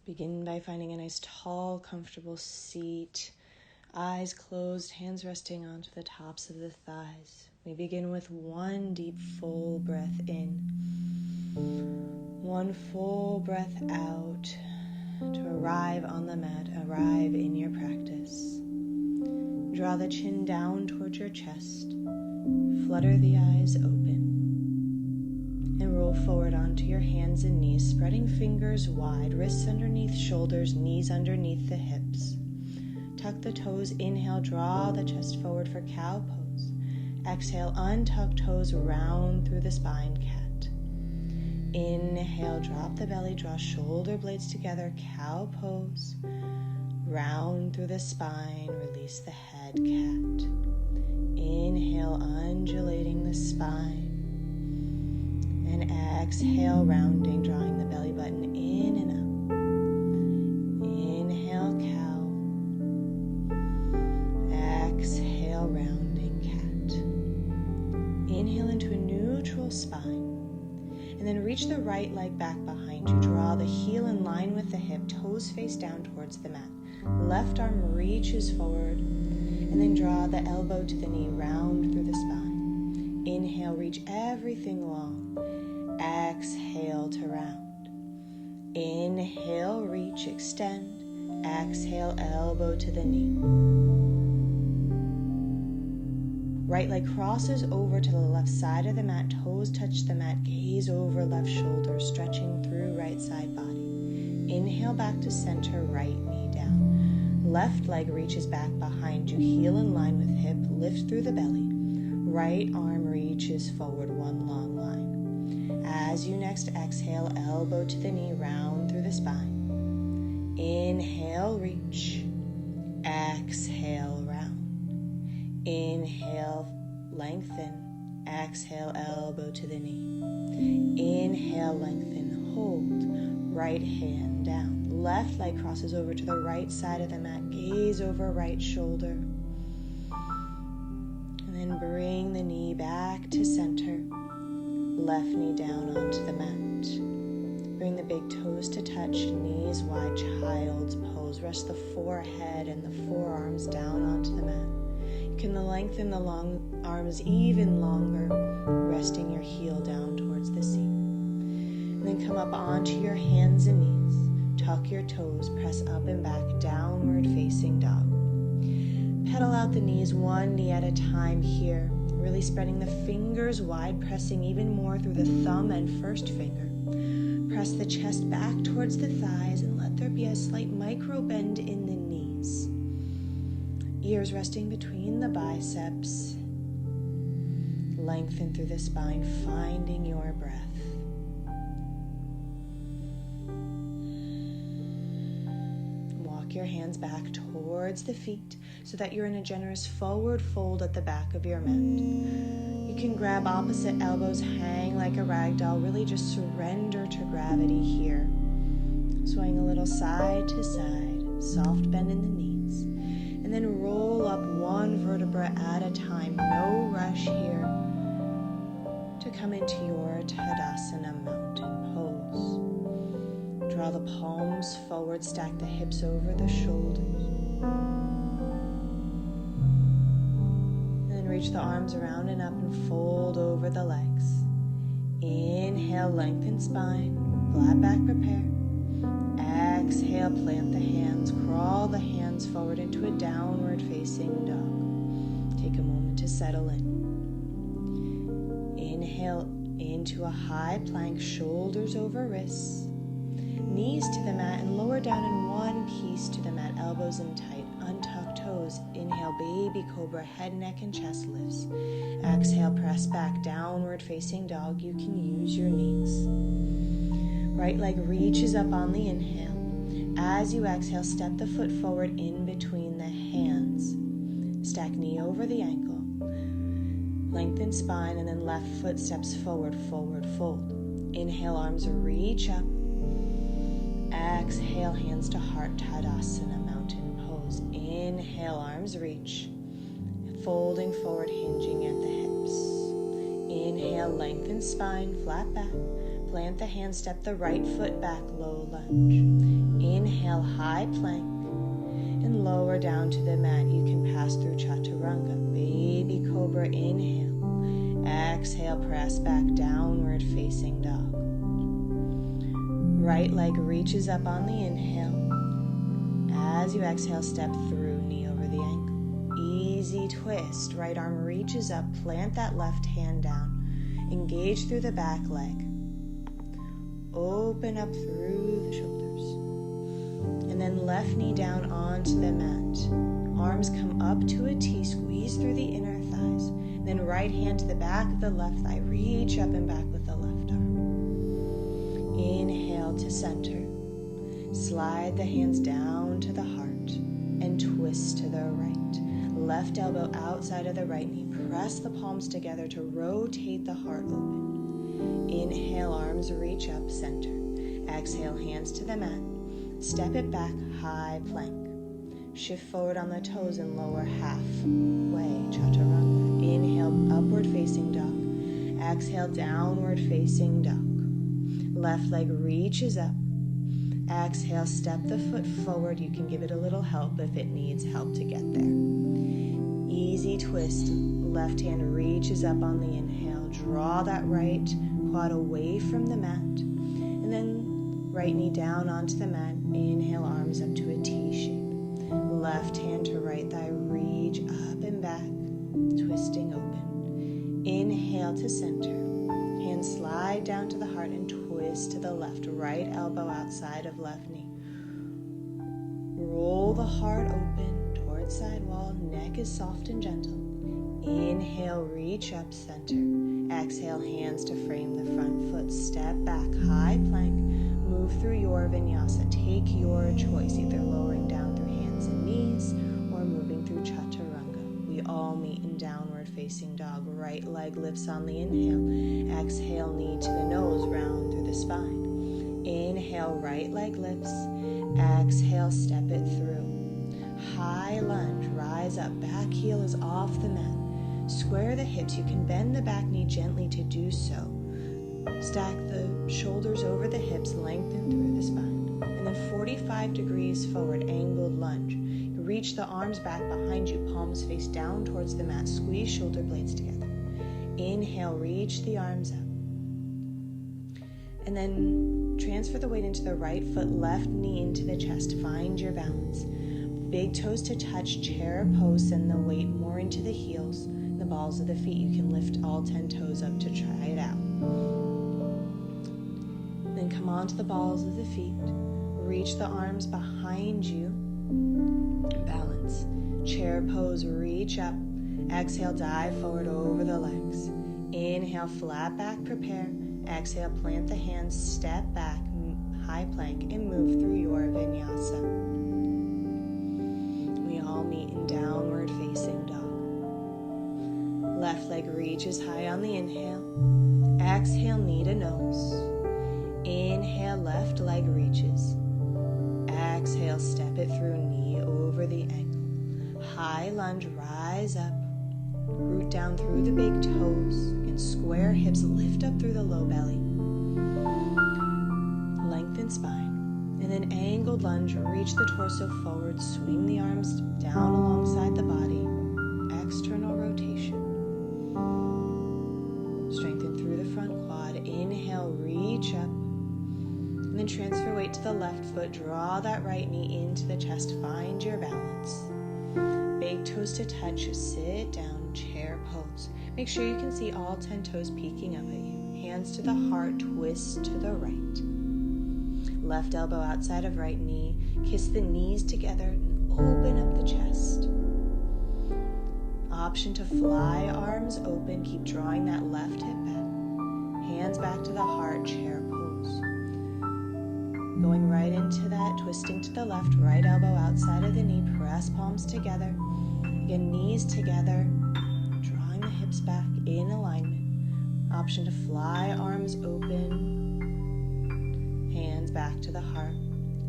Begin by finding a nice, tall, comfortable seat. Eyes closed, hands resting onto the tops of the thighs. We begin with one deep, full breath in. One full breath out to arrive on the mat, arrive in your practice. Draw the chin down towards your chest. Flutter the eyes open. And roll forward onto your hands and knees, spreading fingers wide, wrists underneath shoulders, knees underneath the hips. Tuck the toes, inhale, draw the chest forward for cow pose. Exhale, untuck toes, round through the spine, cat. Inhale, drop the belly, draw shoulder blades together, cow pose. Round through the spine, release the head, cat. Inhale, undulating the spine. And exhale, rounding, drawing the belly button in and up. Inhale, cow. Exhale, rounding, cat. Inhale into a neutral spine. And then reach the right leg back behind you. Draw the heel in line with the hip, toes face down towards the mat. Left arm reaches forward. And then draw the elbow to the knee, round through the spine. Inhale, reach everything long. Exhale to round. Inhale, reach, extend. Exhale, elbow to the knee. Right leg crosses over to the left side of the mat. Toes touch the mat. Gaze over left shoulder, stretching through right side body. Inhale back to center, right knee down. Left leg reaches back behind you. Heel in line with hip. Lift through the belly. Right arm reaches forward, one long line. As you next exhale, elbow to the knee, round through the spine. Inhale, reach. Exhale, round. Inhale, lengthen. Exhale, elbow to the knee. Inhale, lengthen, hold. Right hand down. Left leg crosses over to the right side of the mat. Gaze over right shoulder. And then bring the knee back to center. Left knee down onto the mat. Bring the big toes to touch, knees wide, child's pose. Rest the forehead and the forearms down onto the mat. You can lengthen the long arms even longer, resting your heel down towards the seat. And then come up onto your hands and knees. Tuck your toes, press up and back, downward facing dog. Pedal out the knees, one knee at a time here. Really spreading the fingers wide, pressing even more through the thumb and first finger. Press the chest back towards the thighs and let there be a slight micro bend in the knees. Ears resting between the biceps. Lengthen through the spine, finding your breath. Walk your hands back towards the feet so that you're in a generous forward fold at the back of your mat. You can grab opposite elbows, hang like a rag doll, really just surrender to gravity here. Swaying a little side to side, soft bend in the knees. And then roll up one vertebra at a time, no rush here, to come into your Tadasana mountain pose. Draw the palms forward, stack the hips over the shoulders. Reach the arms around and up and fold over the legs. Inhale, lengthen spine, flat back, prepare. Exhale, plant the hands, crawl the hands forward into a downward facing dog. Take a moment to settle in. Inhale into a high plank, shoulders over wrists. Knees to the mat and lower down in one piece to the mat, elbows in tight. Untuck toes. Inhale, baby cobra, head, neck, and chest lifts. Exhale, press back, downward facing dog. You can use your knees. Right leg reaches up on the inhale. As you exhale, step the foot forward in between the hands. Stack knee over the ankle. Lengthen spine, and then left foot steps forward, forward fold. Inhale, arms reach up. Exhale, hands to heart, Tadasana, mountain pose. Inhale, arms reach. Folding forward, hinging at the hips. Inhale, lengthen spine, flat back. Plant the hands, step the right foot back, low lunge. high plank, and lower down to the mat. You can pass through chaturanga, baby cobra, inhale. Exhale, press back, downward facing dog. Right leg reaches up on the inhale. As you exhale, step through, knee over the ankle. Easy twist, right arm reaches up, plant that left hand down. Engage through the back leg. Open up through the shoulders. And then left knee down onto the mat. Arms come up to a T, squeeze through the inner thighs. Then right hand to the back of the left thigh, reach up and back with the left arm. Inhale to center. Slide the hands down to the heart and twist to the right. Left elbow outside of the right knee. Press the palms together to rotate the heart open. Inhale, arms reach up, center. Exhale, hands to the mat. Step it back, high plank. Shift forward on the toes and lower halfway, chaturanga. Inhale, upward facing dog. Exhale, downward facing dog. Left leg reaches up. Exhale, step the foot forward. You can give it a little help if it needs help to get there. Easy twist. Left hand reaches up on the inhale. Draw that right quad away from the mat. And then right knee down onto the mat. Inhale, arms up to a T shape. Left hand to right thigh, reach up and back, twisting open. Inhale to center. Hands slide down to the heart and twist to the left. Right elbow outside of left knee. Roll the heart open towards side wall. Neck is soft and gentle. Inhale, reach up, center. Exhale, hands to frame the front foot. Step back, high plank. Move through your vinyasa. Take your choice, either lowering down through hands and knees or moving through chaturanga. We all meet in downward facing dog. Right leg lifts on the inhale. Exhale, knee to the nose, round through the spine. Inhale, right leg lifts. Exhale, step it through. High lunge, rise up. Back heel is off the mat. Square the hips. You can bend the back knee gently to do so. Stack the shoulders over the hips, lengthen through the spine. And then 45 degrees forward, angled lunge. You reach the arms back behind you, palms face down towards the mat. Squeeze shoulder blades together. Inhale, reach the arms up. And then transfer the weight into the right foot, left knee into the chest. Find your balance. Big toes to touch, chair pose, send the weight more into the heels, the balls of the feet. You can lift all 10 toes up to try it out. Then come onto the balls of the feet. Reach the arms behind you. Balance. Chair pose, reach up. Exhale, dive forward over the legs. Inhale, flat back, prepare. Exhale, plant the hands, step back, high plank, and move through your vinyasa. We all meet in downward facing dog. Left leg reaches high on the inhale. Exhale, knee to nose. Inhale, left leg reaches. Exhale, step it through, knee over the ankle. High lunge, rise up. Root down through the big toes. And square hips, lift up through the low belly. Lengthen spine. And then angled lunge, reach the torso forward. Swing the arms down alongside the body. External rotation. Strengthen through the front quad. Inhale, reach up. And then transfer weight to the left foot. Draw that right knee into the chest. Find your balance. Big toes to touch. Sit down. Chair pose. Make sure you can see all 10 toes peeking up at you. Hands to the heart. Twist to the right. Left elbow outside of right knee. Kiss the knees together and open up the chest. Option to fly, arms open. Keep drawing that left hip back. Hands back to the heart. Chair pose. Going right into that, twisting to the left, right elbow outside of the knee, press palms together. Again, knees together, drawing the hips back in alignment. Option to fly, arms open, hands back to the heart.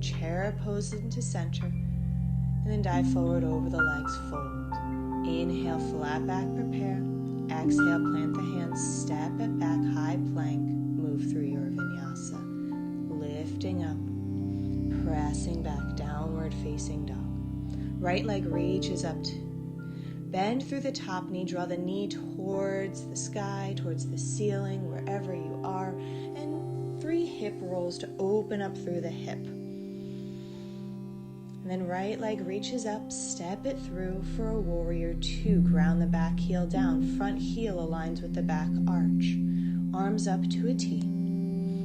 Chair pose into center, and then dive forward over the legs, fold. Inhale, flat back, prepare. Exhale, plant the hands, step it back, high plank, move through your vinyasa. Lifting up, pressing back, downward facing dog. Right leg reaches up. Bend through the top knee, draw the knee towards the sky, towards the ceiling, wherever you are, and 3 hip rolls to open up through the hip. And then right leg reaches up, step it through for a warrior 2. Ground the back heel down, front heel aligns with the back arch. Arms up to a T.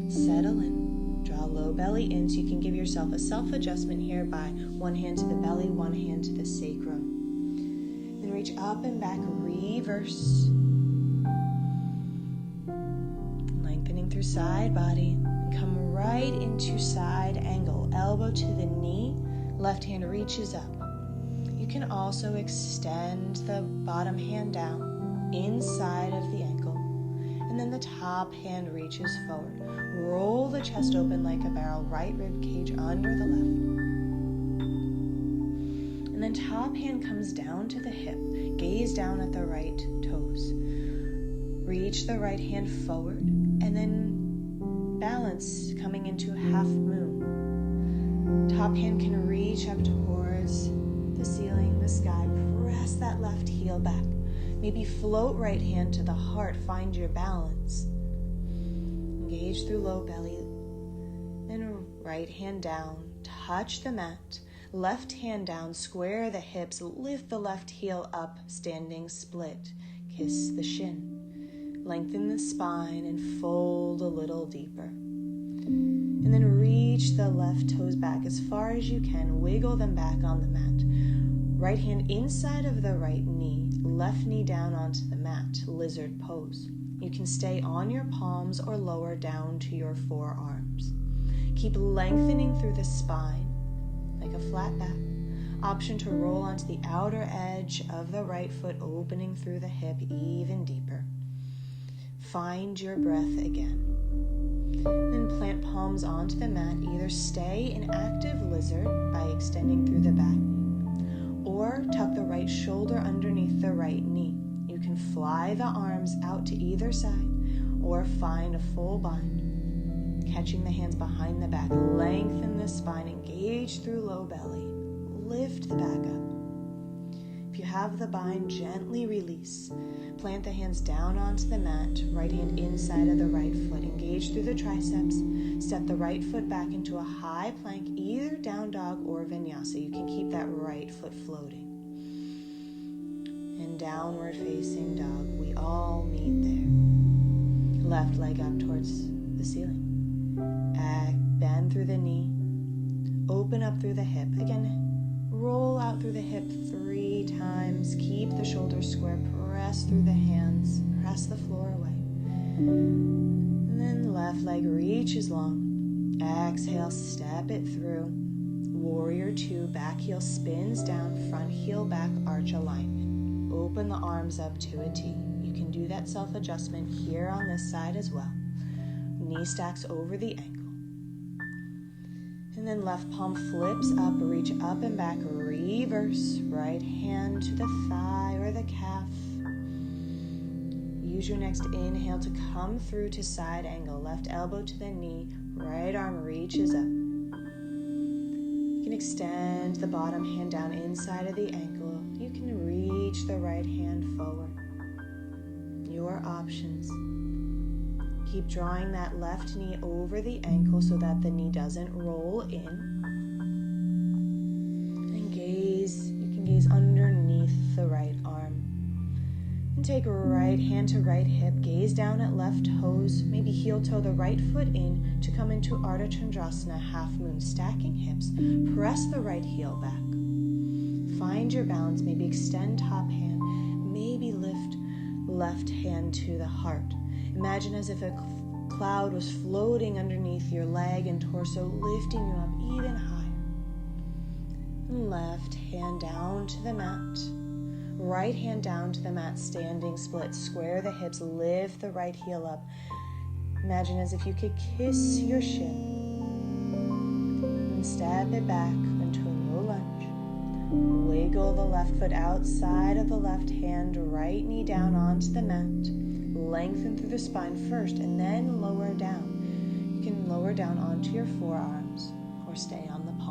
Settle in, draw low belly in so you can give yourself a self-adjustment here by one hand to the belly, one hand to the sacrum. Then reach up and back, reverse. Lengthening through side body, and come right into side angle, elbow to the knee. Left hand reaches up. You can also extend the bottom hand down inside of the ankle, and then the top hand reaches forward. Roll the chest open like a barrel, right rib cage under the left. And then top hand comes down to the hip. Gaze down at the right toes. Reach the right hand forward, and then balance coming into half moon. Top hand can reach up towards the ceiling, the sky. Press that left heel back. Maybe float right hand to the heart. Find your balance. Engage through low belly. Then right hand down. Touch the mat. Left hand down. Square the hips. Lift the left heel up. Standing split. Kiss the shin. Lengthen the spine and fold a little deeper. And then reach the left toes back as far as you can. Wiggle them back on the mat. Right hand inside of the right knee. Left knee down onto the mat. Lizard pose. You can stay on your palms or lower down to your forearms. Keep lengthening through the spine like a flat back. Option to roll onto the outer edge of the right foot, opening through the hip even deeper. Find your breath again. Then plant palms onto the mat. Either stay in active lizard by extending through the back knee, or tuck the right shoulder underneath the right knee. You can fly the arms out to either side, or find a full bind. Catching the hands behind the back. Lengthen the spine. Engage through low belly. Lift the back up. If you have the bind, gently release. Plant the hands down onto the mat, right hand inside of the right foot. Engage through the triceps. Step the right foot back into a high plank, either down dog or vinyasa. You can keep that right foot floating. And downward facing dog. We all meet there. Left leg up towards the ceiling. Bend through the knee. Open up through the hip. Again, roll out through the hip 3 times. Keep the shoulders square. Press through the hands. Press the floor away. And then left leg reaches long. Exhale, step it through. Warrior 2, back heel spins down, front heel back arch alignment. Open the arms up to a T. You can do that self-adjustment here on this side as well. Knee stacks over the ankle. And then left palm flips up, reach up and back, reverse. Right hand to the thigh or the calf. Use your next inhale to come through to side angle. Left elbow to the knee, right arm reaches up. You can extend the bottom hand down inside of the ankle. You can reach the right hand forward. Your options. Keep drawing that left knee over the ankle so that the knee doesn't roll in. And gaze, you can gaze underneath the right arm. And take right hand to right hip, gaze down at left toes, maybe heel toe the right foot in to come into Ardha Chandrasana, half moon, stacking hips. Press the right heel back. Find your balance, maybe extend top hand, maybe lift left hand to the heart. Imagine as if a cloud was floating underneath your leg and torso, lifting you up even higher. And left hand down to the mat. Right hand down to the mat, standing split. Square the hips, lift the right heel up. Imagine as if you could kiss your shin. And step it back into a low lunge. Wiggle the left foot outside of the left hand, right knee down onto the mat. Lengthen through the spine first and then lower down. You can lower down onto your forearms or stay on the palms.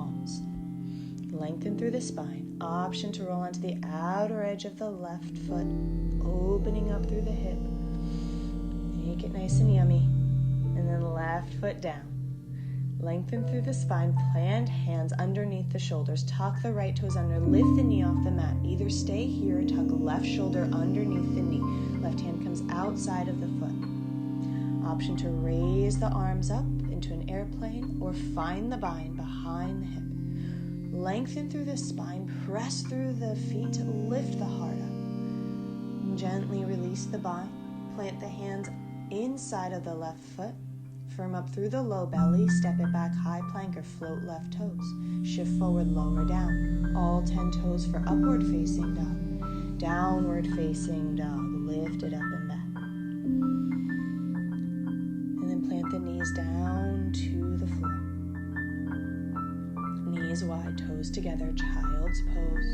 Lengthen through the spine. Option to roll onto the outer edge of the left foot, opening up through the hip. Make it nice and yummy. And then left foot down. Lengthen through the spine. Plant hands underneath the shoulders. Tuck the right toes under. Lift the knee off the mat. Either stay here or tuck left shoulder underneath the knee. Left hand comes outside of the foot. Option to raise the arms up into an airplane or find the bind behind the hip. Lengthen through the spine, press through the feet, lift the heart up. Gently release the bind. Plant the hands inside of the left foot. Firm up through the low belly, step it back, high plank or float left toes. Shift forward, lower down. All 10 toes for upward facing dog. Downward facing dog. Lift it up and back. And then plant the knees down to the floor. Knees wide, toes together, child's pose.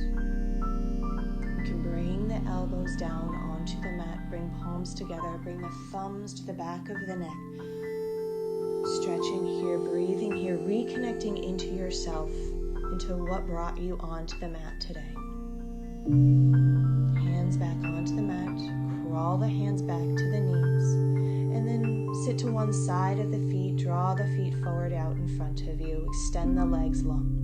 You can bring the elbows down onto the mat, bring palms together, bring the thumbs to the back of the neck. Stretching here, breathing here, reconnecting into yourself, into what brought you onto the mat today. Hands back onto the mat, crawl the hands back to the knees, and then sit to one side of the feet, draw the feet forward out in front of you, extend the legs long.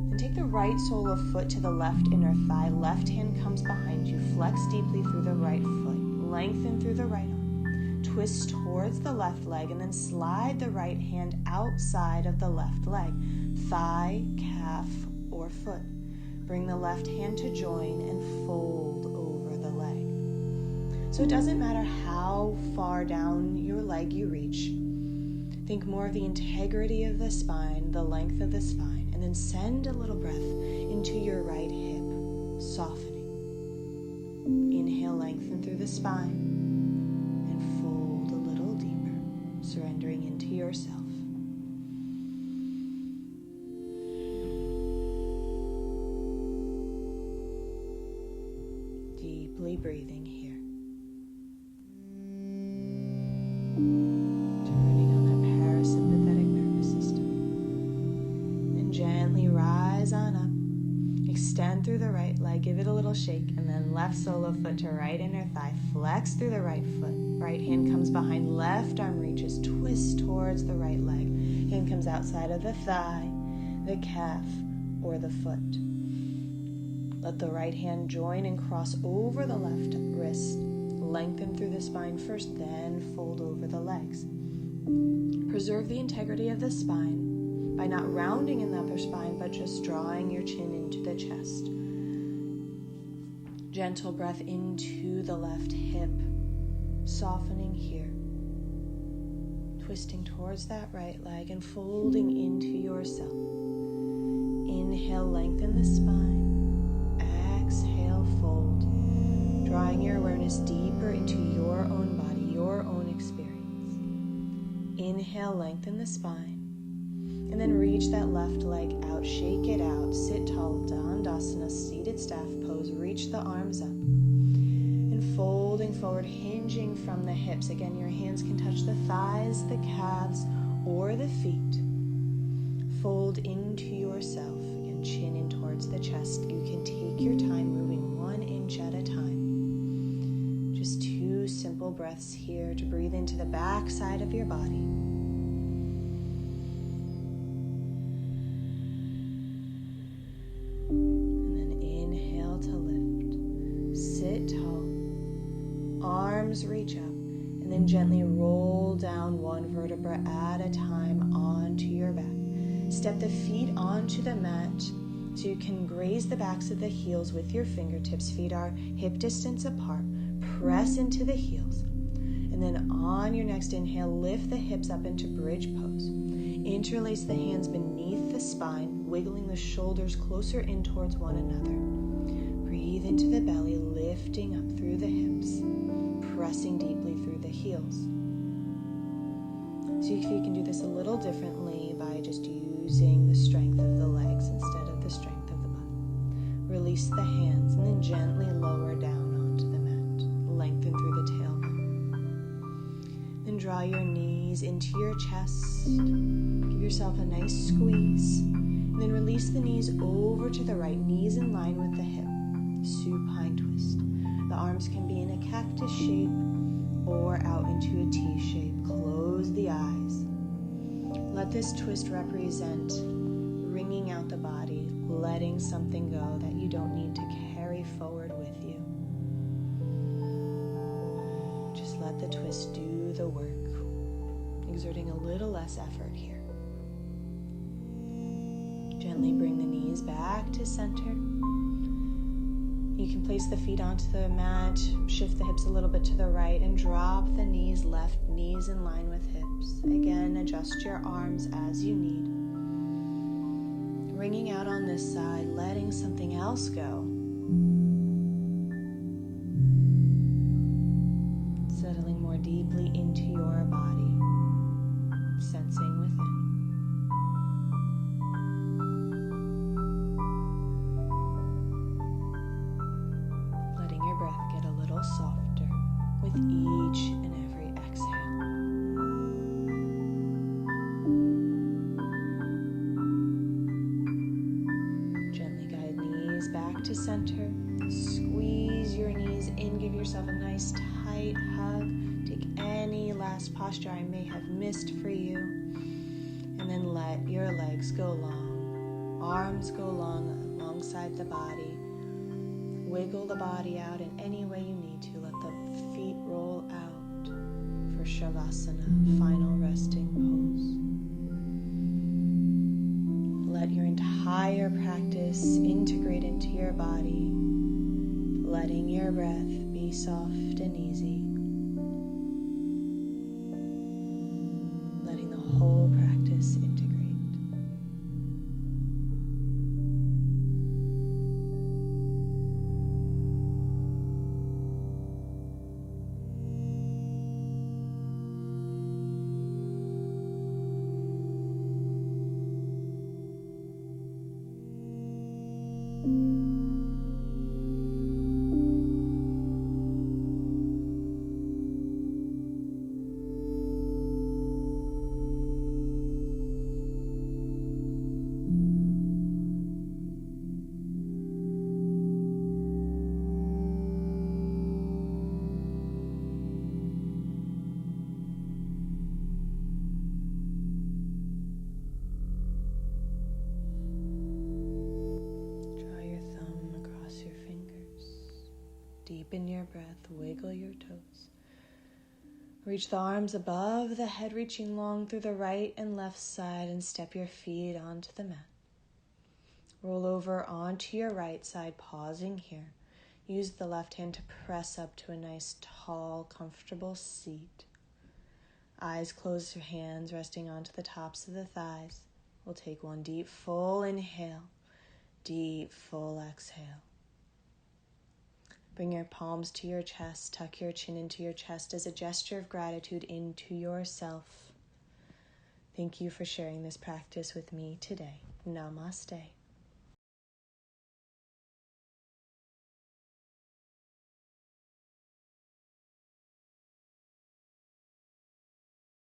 Then take the right sole of foot to the left inner thigh, left hand comes behind you, flex deeply through the right foot, lengthen through the right arm, twist towards the left leg, and then slide the right hand outside of the left leg, thigh, calf, or foot. Bring the left hand to join and fold over the leg. So it doesn't matter how far down your leg you reach. Think more of the integrity of the spine, the length of the spine, and then send a little breath into your right hip, softening. Inhale, lengthen through the spine, and fold a little deeper, surrendering into yourself. Deeply breathing here. Turning on that parasympathetic nervous system. Then gently rise on up. Extend through the right leg. Give it a little shake. And then left sole of foot to right inner thigh. Flex through the right foot. Right hand comes behind. Left arm reaches. Twist towards the right leg. Hand comes outside of the thigh, the calf, or the foot. Let the right hand join and cross over the left wrist. Lengthen through the spine first, then fold over the legs. Preserve the integrity of the spine by not rounding in the upper spine, but just drawing your chin into the chest. Gentle breath into the left hip, softening here. Twisting towards that right leg and folding into yourself. Inhale, lengthen the spine. Exhale, fold, drawing your awareness deeper into your own body, your own experience. Inhale, lengthen the spine, and then reach that left leg out, shake it out, sit tall, Dandasana, seated staff pose, reach the arms up, and folding forward, hinging from the hips. Again, your hands can touch the thighs, the calves, or the feet. Fold into yourself. Chin in towards the chest. You can take your time moving 1 inch at a time. Just 2 simple breaths here to breathe into the back side of your body. And then inhale to lift. Sit tall. Arms reach up. And then gently roll down 1 vertebra at a time onto your back. Step the feet onto the mat so you can graze the backs of the heels with your fingertips. Feet are hip distance apart. Press into the heels. And then on your next inhale, lift the hips up into bridge pose. Interlace the hands beneath the spine, wiggling the shoulders closer in towards one another. Breathe into the belly, lifting up through the hips, pressing deeply through the heels. So if you can do this a little differently by just using the strength of the legs instead of the strength of the butt. Release the hands and then gently lower down onto the mat. Lengthen through the tailbone. Then draw your knees into your chest. Give yourself a nice squeeze. And then release the knees over to the right, knees in line with the hip. Supine twist. The arms can be in a cactus shape or out into a T shape. Close the eyes. Let this twist represent wringing out the body, letting something go that you don't need to carry forward with you. Just let the twist do the work, exerting a little less effort here. Gently bring the knees back to center. You can place the feet onto the mat, shift the hips a little bit to the right, and drop the knees left, knees in line with hips. Again, adjust your arms as you need. Wringing out on this side, letting something else go. Settling more deeply into your body, sensing within. Letting your breath get a little softer with each and every exhale. Gently guide knees back to center. Squeeze your knees in. Give yourself a nice tight hug. Take any last posture I may have missed for you. And then let your legs go long. Arms go long alongside the body. Wiggle the body out in any way you need to. Let the feet roll out for Shavasana, final resting pose. Let your entire practice integrate into your body, letting your breath be soft and easy. Letting the whole practice integrate. Deepen your breath, wiggle your toes. Reach the arms above the head, reaching long through the right and left side, and step your feet onto the mat. Roll over onto your right side, pausing here. Use the left hand to press up to a nice, tall, comfortable seat. Eyes closed, your hands resting onto the tops of the thighs. We'll take one deep, full inhale, deep, full exhale. Bring your palms to your chest, tuck your chin into your chest as a gesture of gratitude into yourself. Thank you for sharing this practice with me today. Namaste.